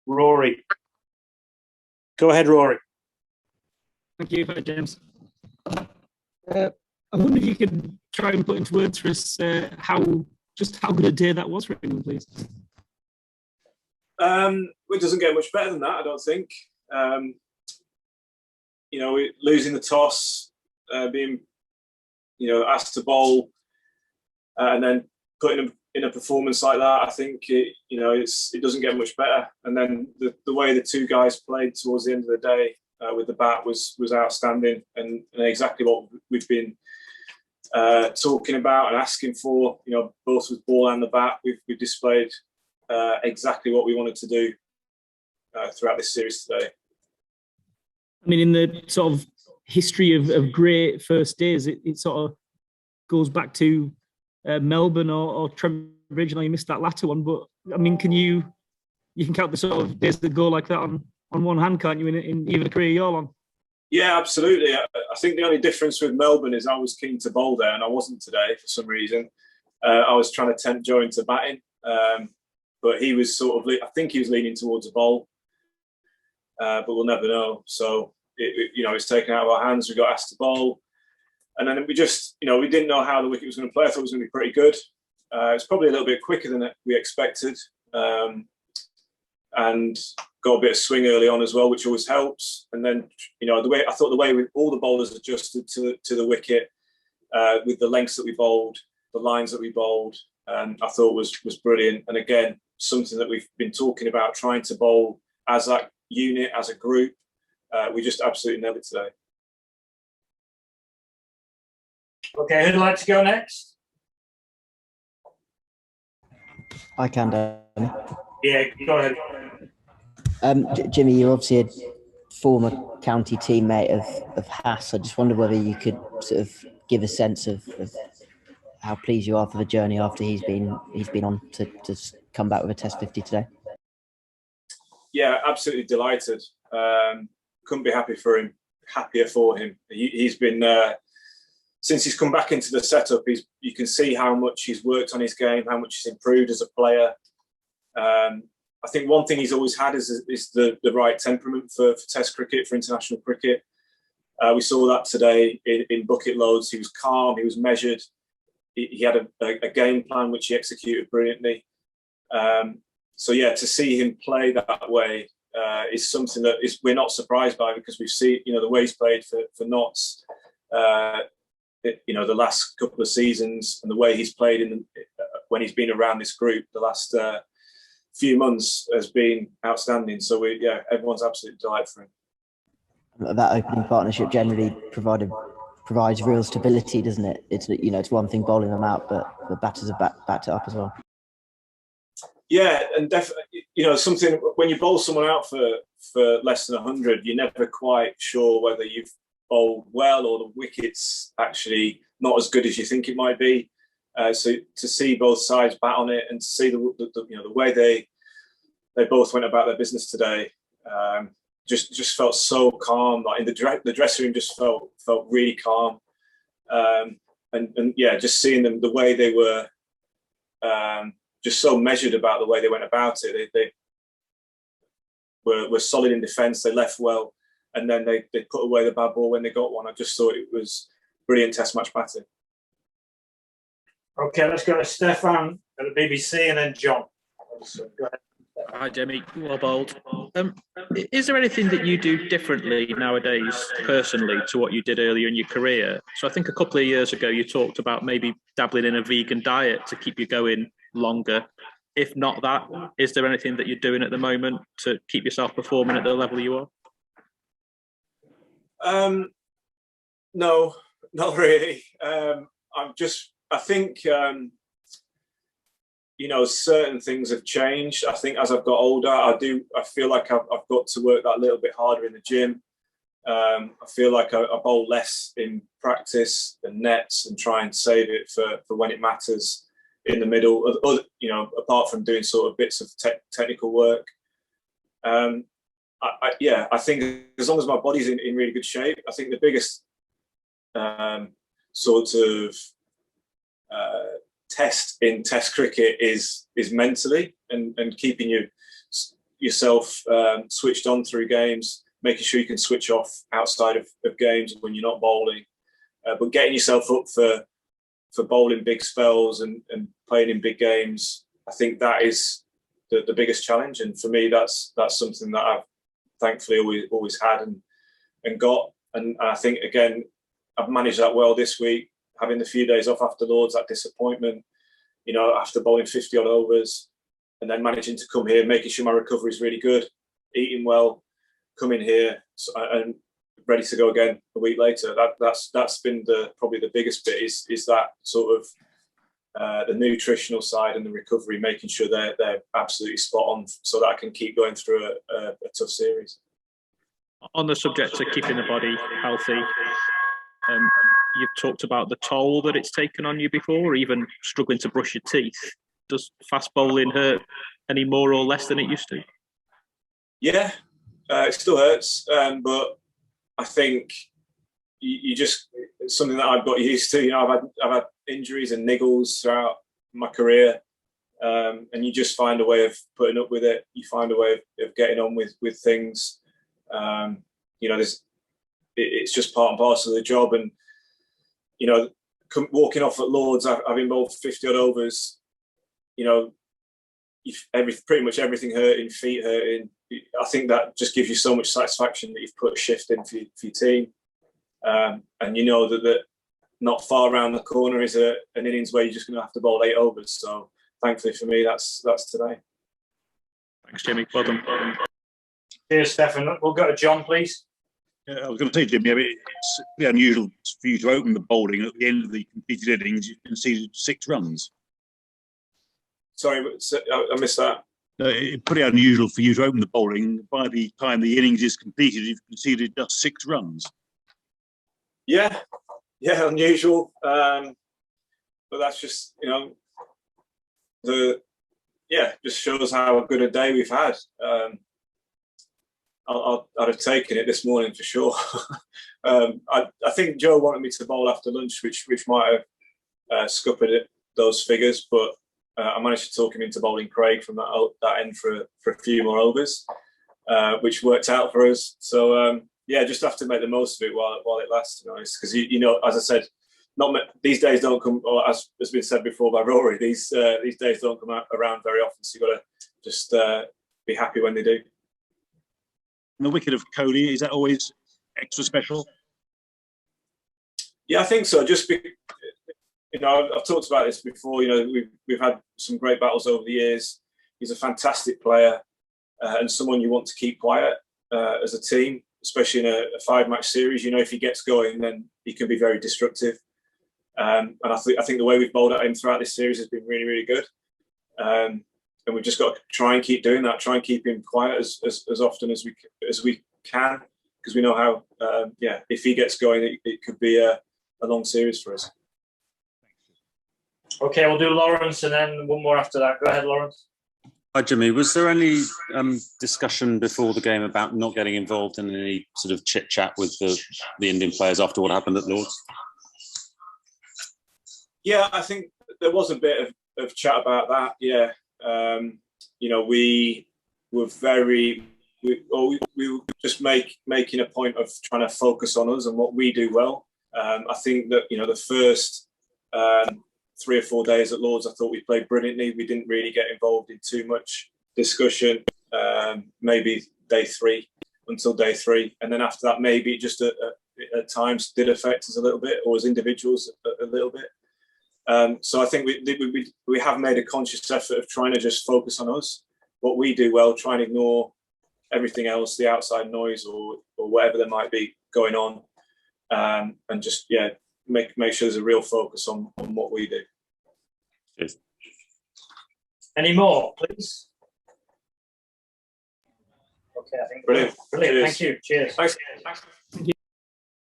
Rory. Go ahead, Rory. Thank you, James. I wonder if you could try and put into words for us how good a day that was for England, please. It doesn't get much better than that, I don't think. Losing the toss, being, asked to bowl, and then putting them in a performance like that, I think it doesn't get much better. And then the way the two guys played towards the end of the day with the bat was outstanding, and exactly what we've been talking about and asking for. Both with ball and the bat, we've displayed exactly what we wanted to do throughout this series today. I mean, in the sort of history of great first days, it sort of goes back to Melbourne or Trent Bridge. I know you missed that latter one, but I mean, you can count the sort of days that go like that on one hand, can't you, in even a career you're on? Yeah, absolutely. I think the only difference with Melbourne is I was keen to bowl there and I wasn't today for some reason. I was trying to tempt Joe into batting, but he was I think he was leaning towards a bowl, but we'll never know. So, it's taken out of our hands. We got asked to bowl. And then we just, we didn't know how the wicket was going to play. I thought it was going to be pretty good. It's probably a little bit quicker than we expected. And got a bit of swing early on as well, which always helps. And then, the way all the bowlers adjusted to the wicket, with the lengths that we bowled, the lines that we bowled, I thought was brilliant. And again, something that we've been talking about, trying to bowl as that unit, as a group. We just absolutely nailed it today. Okay, who'd like to go next? I can, Danny. Yeah, go ahead. Jimmy, you're obviously a former county teammate of Haas. I just wondered whether you could sort of give a sense of how pleased you are for the journey after he's been on to come back with a Test 50 today. Yeah, absolutely delighted. Couldn't be happier for him. He's been since he's come back into the setup. You can see how much he's worked on his game, how much he's improved as a player. I think one thing he's always had is the right temperament for Test cricket, for international cricket. We saw that today in bucket loads. He was calm, he was measured. He had a game plan which he executed brilliantly. So yeah, to see him play that way is something that we're not surprised by, because we've seen the way he's played for Notts. The last couple of seasons, and the way he's played when he's been around this group the last few months has been outstanding. So everyone's absolutely delighted for him. That opening partnership generally provides real stability, doesn't it? It's one thing bowling them out, but the batters have backed it up as well. Yeah, and definitely, something when you bowl someone out for less than 100, you're never quite sure whether you've bowled well or the wicket's actually not as good as you think it might be. So to see both sides bat on it, and to see the way they both went about their business today, just felt so calm. Like in the dressing room, just felt really calm. And just seeing them, the way they were, just so measured about the way they went about it. They were solid in defence. They left well, and then they put away the bad ball when they got one. I just thought it was brilliant Test match batting. Okay, let's go to Stefan at the BBC, and then John. So, go ahead. Hi, Jimmy. Well bowled. Is there anything that you do differently nowadays, personally, to what you did earlier in your career? So I think a couple of years ago you talked about maybe dabbling in a vegan diet to keep you going longer. If not that, is there anything that you're doing at the moment to keep yourself performing at the level you are? No, not really. I think certain things have changed. I think as I've got older, I feel like I've got to work that little bit harder in the gym. I feel like I bowl less in practice and nets, and try and save it for when it matters in the middle. Apart from doing sort of bits of technical work. I think as long as my body's in really good shape, I think the biggest sort of test in Test cricket is mentally, and keeping yourself switched on through games, making sure you can switch off outside of games when you're not bowling, but getting yourself up for bowling big spells and playing in big games. I think that is the biggest challenge, and for me, that's something that I've thankfully always had and got. And I think again, I've managed that well this week, having the few days off after Lords, that disappointment, after bowling 50 odd overs, and then managing to come here, making sure my recovery is really good, eating well, coming here and ready to go again a week later. That's been probably the biggest bit is that sort of the nutritional side and the recovery, making sure they're absolutely spot on so that I can keep going through a tough series. On the subject of keeping the body healthy, you've talked about the toll that it's taken on you before, or even struggling to brush your teeth. Does fast bowling hurt any more or less than it used to? Yeah, it still hurts, but I think you just, it's something that I've got used to. I've had injuries and niggles throughout my career, and you just find a way of putting up with it. You find a way of getting on with things. It's just part and parcel of the job. And walking off at Lords, I've involved 50 odd overs. Pretty much everything hurting, feet hurting. I think that just gives you so much satisfaction that you've put a shift in for your team, and you know that not far around the corner is an innings where you're just going to have to bowl 8 overs. So thankfully for me, that's today. Thanks, Jimmy. Well done. Cheers, Stefan. We'll go to John, please. I was going to say, Jimmy, it's pretty unusual for you to open the bowling at the end of the completed innings. You conceded 6 runs. Sorry, I missed that. It's pretty unusual for you to open the bowling. By the time the innings is completed, you've conceded just 6 runs. Yeah, unusual. But that's just, just shows how good a day we've had. I'd have taken it this morning for sure. I think Joe wanted me to bowl after lunch, which might have scuppered those figures, but I managed to talk him into bowling Craig from that end for a few more overs, which worked out for us. So just have to make the most of it while it lasts, to be honest. Because as I said, these days don't come, or as has been said before by Rory, these days don't come around very often. So you've got to just be happy when they do. And the wicket of Cody, is that always extra special? Yeah, I think so. I've talked about this before. We've had some great battles over the years. He's a fantastic player and someone you want to keep quiet as a team, especially in a 5-match series. If he gets going, then he can be very destructive. And I think the way we've bowled at him throughout this series has been really, really good. And we've just got to try and keep doing that. Try and keep him quiet as often as we can, because we know how. If he gets going, it could be a long series for us. Okay, we'll do Lawrence and then one more after that. Go ahead, Lawrence. Hi, Jimmy. Was there any discussion before the game about not getting involved in any sort of chit-chat with the Indian players after what happened at Lords? Yeah, I think there was a bit of chat about that, yeah. We were we were just making a point of trying to focus on us and what we do well. I think that, the first 3 or 4 days at Lords, I thought we played brilliantly. We didn't really get involved in too much discussion, maybe until day three. And then after that, maybe just at times did affect us a little bit, or as individuals a little bit. So I think we have made a conscious effort of trying to just focus on us, what we do well, try and ignore everything else, the outside noise or whatever there might be going on, and just make sure there's a real focus on what we do. Cheers. Any more, please? Okay, I think Brilliant. Brilliant. Cheers. Thank you. Cheers. Thanks.